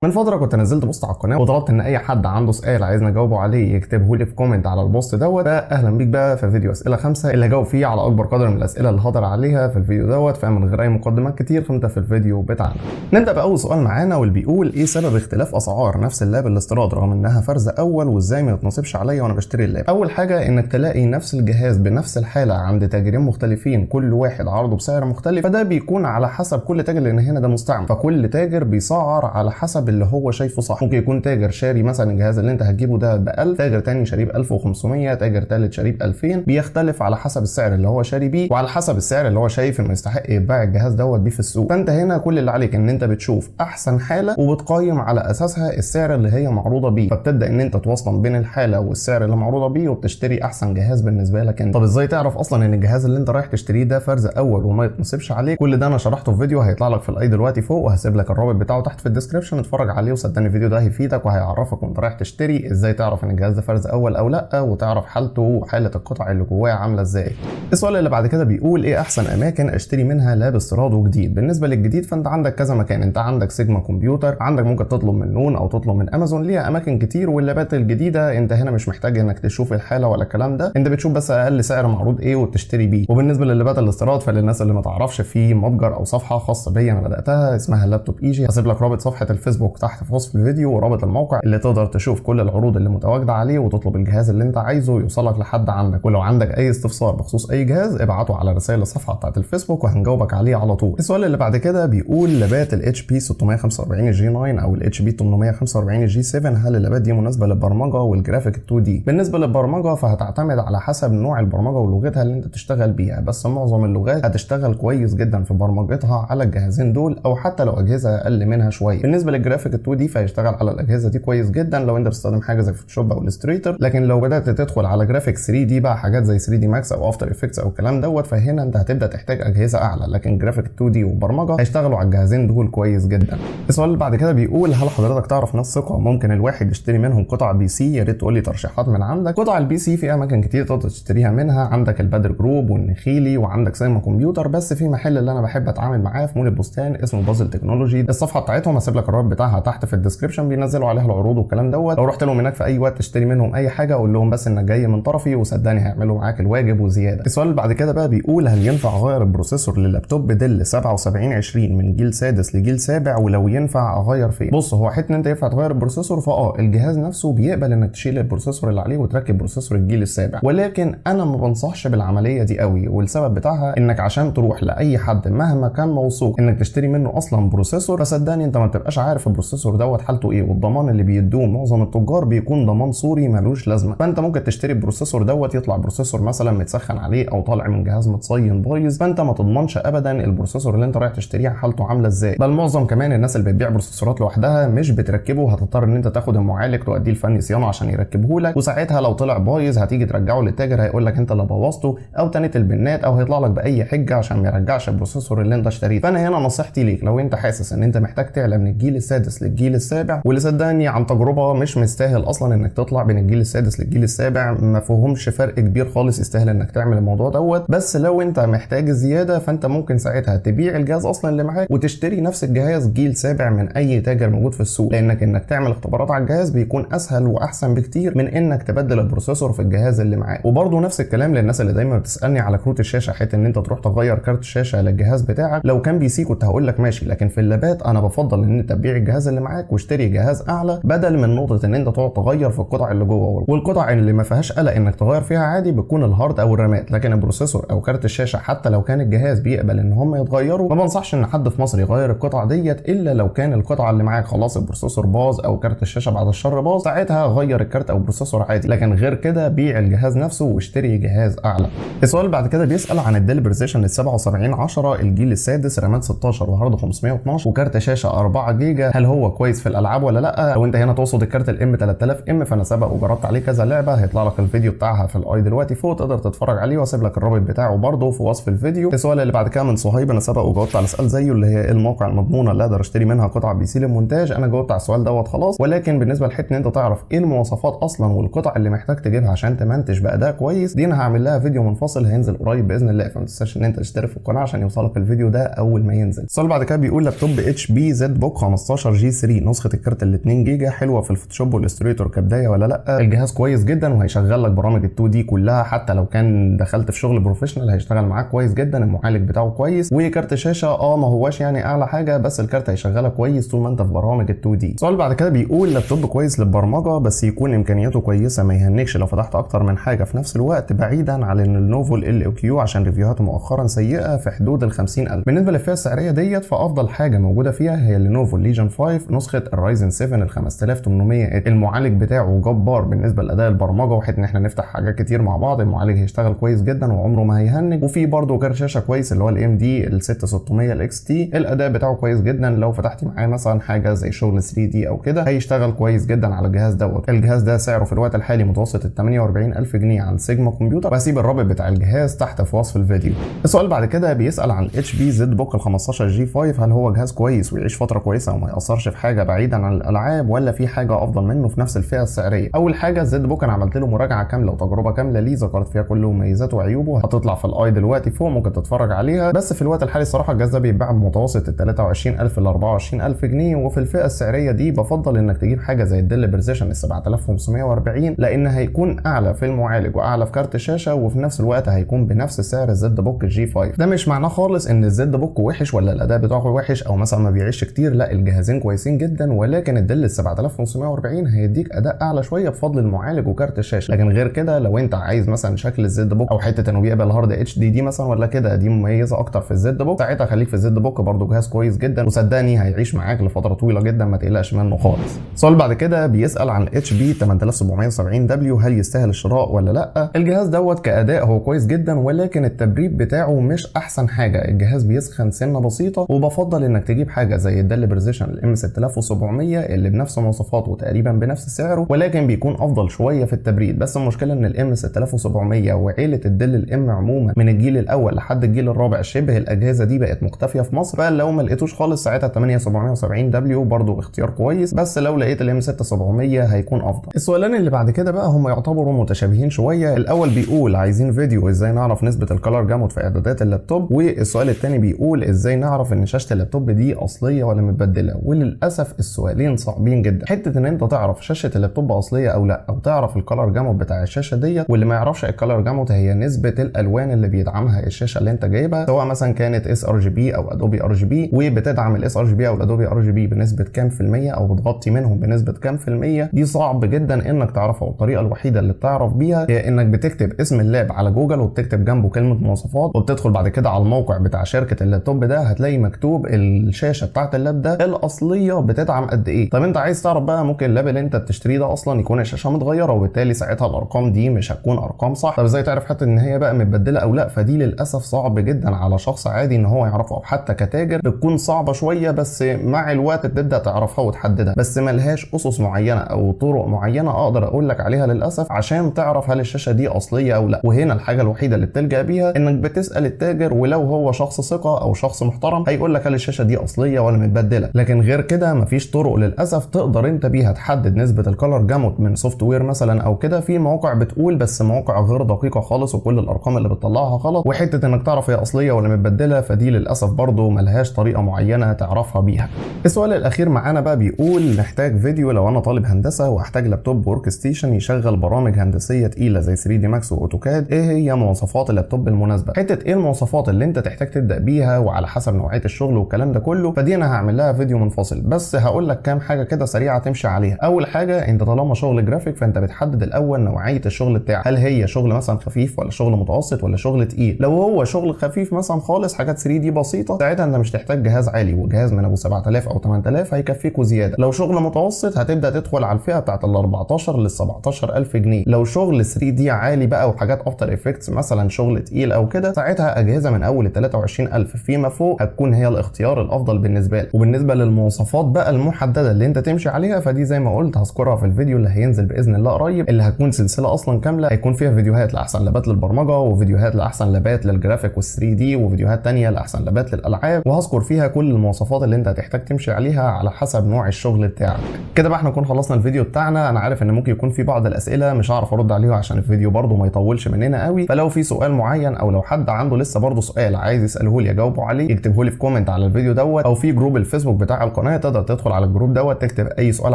من فتره كنت نزلت بوست على القناه وطلبت ان اي حد عنده سؤال عايزني اجاوبه عليه يكتبه لي في كومنت على البوست دوت. فاهلا بيك بقى في فيديو اسئله 5 اللي هجاوب فيه على اكبر قدر من الاسئله اللي هقدر عليها في الفيديو دوت. فمن غير اي مقدمات كتير خلينا في الفيديو بتاعنا. نبدا باول سؤال معانا واللي بيقول ايه سبب اختلاف اسعار نفس اللاب الاستيراد رغم انها فرز اول، وازاي ما يتنصبش عليا وانا بشتري اللاب؟ اول حاجه انك تلاقي نفس الجهاز بنفس الحاله عند تاجرين مختلفين كل واحد عرضه بسعر مختلف، فده بيكون على حسب كل تاجر، لان هنا ده مستعمل فكل تاجر بيسعر على حسب اللي هو شايفه صح. ممكن يكون تاجر شاري مثلا الجهاز اللي انت هتجيبه ده ب 1000، تاجر تاني شاريه ب 1500، تاجر تالت شاريه ب 2000. بيختلف على حسب السعر اللي هو شاري بيه وعلى حسب السعر اللي هو شايف انه يستحق يبيع الجهاز دوت بيه في السوق. فانت هنا كل اللي عليك ان انت بتشوف احسن حاله وبتقيم على اساسها السعر اللي هي معروضه بيه، فبتبدا ان انت توصل بين الحاله والسعر اللي معروضه بيه وبتشتري احسن جهاز بالنسبه لك انت. طب ازاي تعرف اصلا ان الجهاز اللي انت رايح تشتريه ده فرز اول وما يتنصبش عليك؟ كل ده انا شرحته في فيديو هيطلع لك في الاي دلوقتي فوق، وهسيب لك الرابط بتاعه تحت في الديسكربشن، اتفرج عليه وصدقني الفيديو ده هيفيدك وهيعرفك وانت رايح تشتري ازاي تعرف ان الجهاز ده فرز اول او لا، وتعرف حالته وحاله القطع اللي جواه عامله ازاي. السؤال اللي بعد كده بيقول ايه احسن اماكن اشتري منها لاب استيراد وجديد؟ بالنسبه للجديد فانت عندك كذا مكان. انت عندك سيجما كمبيوتر، عندك ممكن تطلب من نون او تطلب من امازون، ليها اماكن كتير. واللابات الجديده انت هنا مش محتاج انك تشوف الحاله ولا الكلام ده، انت بتشوف بس اقل سعر معروض ايه وتشتري بيه. وبالنسبه لللابات الاستيراد فللناس اللي ما تعرفش، في متجر او صفحه خاصه بيا انا بداتها اسمها لابتوب ايجي، هسيب لك رابط صفحه الفيسبوك تحت في وصف الفيديو ورابط الموقع اللي تقدر تشوف كل العروض اللي متواجده عليه وتطلب الجهاز اللي انت عايزه يوصلك لحد عندك. ولو عندك اي استفسار بخصوص اي جهاز ابعته على رسائل الصفحه بتاعت الفيسبوك وهنجاوبك عليه على طول. السؤال اللي بعد كده بيقول لابات الاتش بي 645 جي 9 او الاتش بي 845 جي 7 هل اللابات دي مناسبه للبرمجه والجرافيك 2 دي؟ بالنسبه للبرمجه فهتعتمد على حسب نوع البرمجه ولغتها اللي انت تشتغل بيها، بس معظم اللغات هتشتغل كويس جدا في برمجتها على الجهازين دول او حتى لو اجهزه اقل منها شويه. بالنسبه للجرافيك 2 دي فهيشتغل على الاجهزه دي كويس جدا لو انت بتستخدم حاجه زي فوتوشوب او الستريتور، لكن لو بدات تدخل على جرافيك 3 دي بقى حاجات زي 3 دي ماكس او افتر افكتس او الكلام دوت، فهنا انت هتبدا تحتاج اجهزه اعلى. لكن جرافيك 2 دي وبرمجه هيشتغلوا على الجهازين دول كويس جدا. السؤال اللي بعد كده بيقول هل حضرتك تعرف ناس ثقه ممكن الواحد يشتري منهم قطع بي سي؟ يا ريت تقول لي ترشيحات من عندك. قطع البي سي في اماكن كتير تقدر تشتريها منها، عندك البدر جروب والنخيلي وعندك سينما كمبيوتر، بس في محل اللي انا بحب اتعامل معاه في مول البستان اسمه بازل تكنولوجي. الصفحه بتاعتهم هسيب لك الرابط بتاعها تحت في الديسكربشن، بينزلوا عليها العروض والكلام دوت. لو رحت لهم هناك في اي وقت تشتري منهم اي حاجه قول لهم بس انك جاي من طرفي وصدقني هيعملوا معاك الواجب وزياده. السؤال اللي بعد كده بقى بيقول هل ينفع اغير البروسيسور لللابتوب ديل 7720 من جيل سادس لجيل سابع؟ ولو ينفع اغير فين؟ بص، هو حته ان انت ينفع تغير البروسيسور الجهاز نفسه بيقبل انك تشيل البروسيسور اللي عليه وتركب بروسيسور الجيل السابع، ولكن انا ما بنصحش بالعمليه دي قوي. والسبب بتاعها انك عشان تروح لاي حد مهما كان موثوق انك تشتري منه اصلا بروسيسور، فصدقني انت ما بتبقاش عارف البروسيسور دوت حالته ايه، والضمان اللي بيدوه معظم التجار بيكون ضمان صوري ملوش لازمه. فانت ممكن تشتري البروسيسور دوت يطلع بروسيسور مثلا متسخن عليه او طالع من جهاز متصين بايظ، فانت ما تضمنش ابدا البروسيسور اللي انت رايح تشتريه حالته عامله ازاي. بل معظم كمان الناس اللي بتبيع بروسيسورات لوحدها مش بتركبه، هتضطر ان انت تاخد المعالج توديه لفني صيانه عشان يركبه لك، وساعتها لو طلع بايظ هتيجي ترجعه للتاجر هيقول لك انت اللي بوظته او تنت البنات او هيطلع لك باي حجه عشان ما يرجعش البروسيسور اللي انت اشتريته. فانا هنا نصيحتي ليك لو انت حاسس ان انت محتاج تعلى من الجيل السادس للجيل السابع، واللي صدقني عن تجربه مش مستاهل اصلا انك تطلع بين الجيل السادس للجيل السابع، ما فيهمش فرق كبير خالص يستاهل انك تعمل الموضوع دوت. بس لو انت محتاج زياده فانت ممكن ساعتها تبيع الجهاز اصلا اللي معاك وتشتري نفس الجهاز جيل سابع من اي تاجر موجود في السوق، لانك انك تعمل اختبارات على الجهاز بيكون اسهل واحسن بكتير من انك تبدل البروسيسور في الجهاز اللي معاك. وبرضه نفس الكلام للناس اللي دايما بتسالني على كروت الشاشه، حته ان انت تروح تغير كارت الشاشه للجهاز بتاعك. لو كان بي سي كنت هقول لك ماشي، لكن في اللابات انا بفضل ان انت تبيع الجهاز اللي معاك واشتري جهاز اعلى، بدل من نقطه ان انت تقعد تغير في القطع اللي جوه. والقطع اللي ما فيهاش قلق انك تغير فيها عادي بتكون الهارد او الرامات، لكن البروسيسور او كارت الشاشه حتى لو كان الجهاز بيقبل ان هم يتغيروا، ما بنصحش ان حد في مصر يغير القطع ديت الا لو كان القطعه اللي معاك خلاص البروسيسور باظ او كارت الشاشه بعد الشر باظ، ساعتها غير الكارت او البروسيسور عادي. لكن غير كده بيع الجهاز نفسه واشتري جهاز اعلى. السؤال بعد كده بيسال عن الديل بريسيشن 7710 الجيل السادس، رامات 16 وهارد 512 وكارت شاشه 4 جيجا، هل هو كويس في الالعاب ولا لا؟ لو انت هنا تقصد الكارت الام 3000 ام فانا سبق وجربت عليه كذا لعبه، هيطلع لك الفيديو بتاعها في الاي دلوقتي فوق تقدر تتفرج عليه، واسيب لك الرابط بتاعه برده في وصف الفيديو. السؤال اللي بعد كده من صهيب، انا سبق وجاوبت على سؤال زيه اللي هي الموقع المضمونه اللي اقدر اشتري منها قطع بي سي للمونتاج. انا جاوبت على السؤال دوت خلاص، ولكن بالنسبه لحته ان انت تعرف ايه المواصفات اصلا والقطع اللي محتاج تجيبها عشان تمنتج باداء كويس، دي انا هعمل لها فيديو منفصل هينزل قريب باذن الله، فما تنساش ان انت تشترك في القناه عشان يوصلك الفيديو ده اول ما ينزل. السؤال بعد كده بيقول لابتوب اتش بي زد بوك 15 15 جي 3 نسخه الكارت ال 2 جيجا حلوه في الفوتوشوب والاستريتور كبدايه ولا لا؟ الجهاز كويس جدا وهيشغل لك برامج ال 2 دي كلها، حتى لو كان دخلت في شغل بروفيشنال هيشتغل معاك كويس جدا. المعالج بتاعه كويس، وكارت شاشه ما هواش يعني اعلى حاجه، بس الكارت هيشغلك كويس طول ما انت في برامج ال 2 دي. السؤال بعد كده بيقول لابتوب كويس للبرمجه بس يكون امكانياته كويسه، ما يهنكش لو فتحت اكتر من حاجه في نفس الوقت، بعيدا عن ان النوفو ال كيو عشان ريفيوهاته مؤخرا سيئه في حدود ال 50,000. بالنسبه للفئه السعريه ديت فافضل حاجه موجوده فيها هي لينوفو ليجن 5 نسخه الرايزن 7 ال 5800. المعالج بتاعه جبار بالنسبه لاداء البرمجه، وحيث ان احنا نفتح حاجات كتير مع بعض المعالج هيشتغل كويس جدا وعمره ما هيهنج. وفي برده كارت شاشه كويس اللي هو الام دي ال 6600 الاكس تي، الاداء بتاعه كويس جدا، لو فتحتي معاه مثلا حاجه زي شغل 3 دي او كده هيشتغل كويس جدا على الجهاز دوت. الجهاز ده سعره في الوقت الحالي متوسط ال 48,000 جنيه عند سيجما كمبيوتر، وهسيب الرابط بتاع الجهاز تحت في وصف الفيديو. السؤال بعد كده بيسال عن اتش بي زد بوك ال 15 جي 5، هل هو جهاز كويس ويعيش فتره كويسه وما ياثرش في حاجه بعيدا عن الالعاب، ولا في حاجه افضل منه في نفس الفئه السعريه؟ اول حاجه الزد بوك انا عملت له مراجعه كامله وتجربه كامله ليه، ذكرت فيها كل مميزاته وعيوبه، هتطلع في الاي دلوقتي فوق ممكن تتفرج عليها. بس في الوقت الحالي الصراحه الجهاز ده بيتباع بمتوسط ال 23,000 ل 24,000 جنيه، وفي الفئه السعريه دي بفضل انك تجيب حاجه زي الديل بريسيشن ال 7540 لان هيكون اعلى في المعالج واعلى في كارت الشاشه، وفي نفس الوقت هيكون بنفس سعر الزد بوك الجي 5. ده مش معناه خالص ان الزد بوك وحش ولا الاداء بتاعه وحش او مثلا ما بيعيش كتير، لا الجهازين كويسين جدا، ولكن الديل ال 7540 هيديك اداء اعلى شويه بفضل المعالج وكارت الشاشه. لكن غير كده لو انت عايز مثلا شكل الزد بوك او حته انه بيقبل هارد اتش دي مثلا ولا كده، دي مميزه اكتر في الزد بوك، ساعتها خليك في الزد بوك، برده جهاز كويس جدا وصدقني هيعيش معاك لفتره طويله جدا ما تقلقش منه خالص. السؤال بعد كده بيسال عن اتش بي 8770 دبليو، هل يستاهل الشراء ولا لا؟ الجهاز دوت كاداء هو كويس جدا، ولكن التبريد بتاعه مش احسن حاجه، الجهاز بيسخن سنه بسيطه، وبفضل انك تجيب حاجه زي الديل بريسيشن الام 6700 اللي بنفس مواصفاته وتقريبا بنفس سعره، ولكن بيكون افضل شويه في التبريد. بس المشكله ان الام 6700 وعيله الديل الام عموما من الجيل الاول لحد الجيل الرابع شبه الاجهزه دي بقت مختفيه في مصر، فلو ما لقيتوش خالص ساعتها 8770 دبليو برضه اختيار كويس، بس لو لقيت الام 6700 هيكون افضل. السؤالين اللي بعد كده بقى هم يعتبروا متشابهين شويه. الاول بيقول عايزين فيديو ازاي نعرف نسبه الكلر جامود في اعدادات اللابتوب، والسؤال الثاني بيقول ازاي نعرف ان شاشه اللابتوب دي اصليه ولا متبدله. وللاسف السؤالين صعبين جدا، حته ان انت تعرف شاشه اللابتوب اصليه او لا، او تعرف الكلر جامود بتاع الشاشه ديت. واللي ما يعرفش الكلر جامود هي نسبه الالوان اللي بيدعمها الشاشه اللي انت جايبها، سواء مثلا كانت اس ار جي بي او ادوبي ار جي بي، وبتدعم الاس ار جي بي او الادوبي ار جي بي بنسبه كام في الميه، او بتغطي منهم بنسبه كام في الميه. دي صعب جدا انك تعرفها، والطريقه الوحيده اللي بتعرف بيها هي انك بتكتب اسم اللاب على جوجل وبتكتب جنبه كلمه مواصفات، وبتدخل بعد كده على الموقع بتاع شركه اللابتوب ده، هتلاقي مكتوب الشاشه بتاعت اللاب ده الاصليه بتدعم قد ايه. طب انت عايز تعرف بقى ممكن اللاب اللي انت بتشتريه ده اصلا يكون الشاشه متغيره، وبالتالي ساعتها الارقام دي مش هتكون ارقام صح. طب ازاي تعرف حتى ان هي بقى متبدله او لا؟ فدي للاسف صعب جدا على شخص عادي ان هو يعرفها، او حتى كتاجر بتكون صعبه شويه، بس مع الوقت بتبدا تعرفها وتحددها، بس ملهاش اسس معينه او طرق معينه اقدر اقول لك عليها للاسف عشان تعرف هل الشاشه دي اصليه او لا. وهنا الحاجه الوحيده اللي بتلجا بيها انك بتسال التاجر، ولو هو شخص ثقه او شخص محترم هيقول لك هل الشاشه دي اصليه ولا متبدله. لكن غير كده مفيش طرق للاسف تقدر انت بيها تحدد نسبه الكلر جامود من سوفت وير مثلا او كده. في مواقع بتقول، بس مواقع غير دقيقه خالص، وكل الارقام اللي بتطلعها غلط. وحته انك تعرف هي اصليه ولا متبدله فدي للاسف برضو ملهاش طريقه معينه تعرفها بيها. السؤال الاخير معانا بقى بيقول محتاج فيديو لو انا طالب هندسه واحتاج لابتوب ورك ستيشن يشغل برامج هندسيه تقيله زي 3 دي ماكس واوتوكاد، ايه هي مواصفات اللابتوب المناسبه؟ حته ايه المواصفات اللي انت تحتاج تبدا بيها وعلى حسب نوعيه الشغل والكلام ده كله، فدي انا هعمل لها فيديو منفصل، بس هقول لك كام حاجه كده سريعه تمشي عليها. اول حاجه انت طالما شغل جرافيك فانت بتحدد الاول نوعيه الشغل بتاعك، هل هي شغل مثلا خفيف ولا شغل متوسط ولا شغل تقيل. لو هو شغل خفيف مثلا خالص حاجات 3 دي بسيطه ساعتها انت مش تحتاج جهاز عالي، وجهاز من ابو 7000 او 8000 هيكفيك وزياده. لو شغل متوسط هتبدا تدخل على الفئه بتاعت ال 14 لل 17000 جنيه. لو شغل 3 دي عالي بقى وحاجات افتر افكتس مثلا شغل تقيل او كده، ساعتها اجهزه من اول 23000 فيما فوق هتكون هي الاختيار الافضل بالنسبه لك. وبالنسبه للمواصفات بقى المحدده اللي انت تمشي عليها فدي زي ما قلت هذكرها في الفيديو اللي هينزل باذن الله قريب، اللي هتكون سلسله اصلا كامله، هيكون فيها فيديوهات لاحسن لابات للبرمجه، وفيديوهات لاحسن لابات للجرافيك وال 3 دي، وفيديوهات ثانيه لاحسن لابات للالعاب، وهذكر فيها كل المواصفات اللي انت هتحتاج تمشي عليها على حسب نوع الشغل بتاعك. كده بقى احنا نكون خلصنا الفيديو بتاعنا. انا عارف ان ممكن يكون في بعض الاسئله مش هعرف ارد عليها عشان الفيديو برده ما يطولش مننا قوي، فلو في سؤال معين او لو حد عنده لسه برده سؤال عايز يساله لي اجاوبه عليه يكتبه لي في كومنت على الفيديو دوت، او في جروب الفيسبوك بتاع القناه تقدر تدخل على الجروب دوت تكتب اي سؤال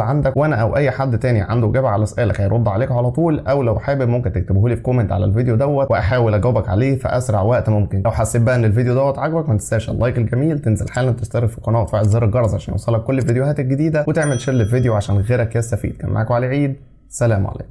عندك، وانا او اي حد تاني عنده اجابه على سؤالك هيرد عليك على طول، او لو حابب ممكن تكتبه لي في كومنت على الفيديو دوت واحاول اجاوبك عليه في اسرع وقت ممكن. لو حسيت بقى ان الفيديو دوت عجبك ما تنساش اللايك الجميل، تنزل حالا تشترك في القناه وتفعل زر الجرس عشان يوصلك كل الفيديوهات الجديده، وتعمل شير للفيديو عشان غيرك يستفيد. كان معاكم علي عيد، سلام عليكم.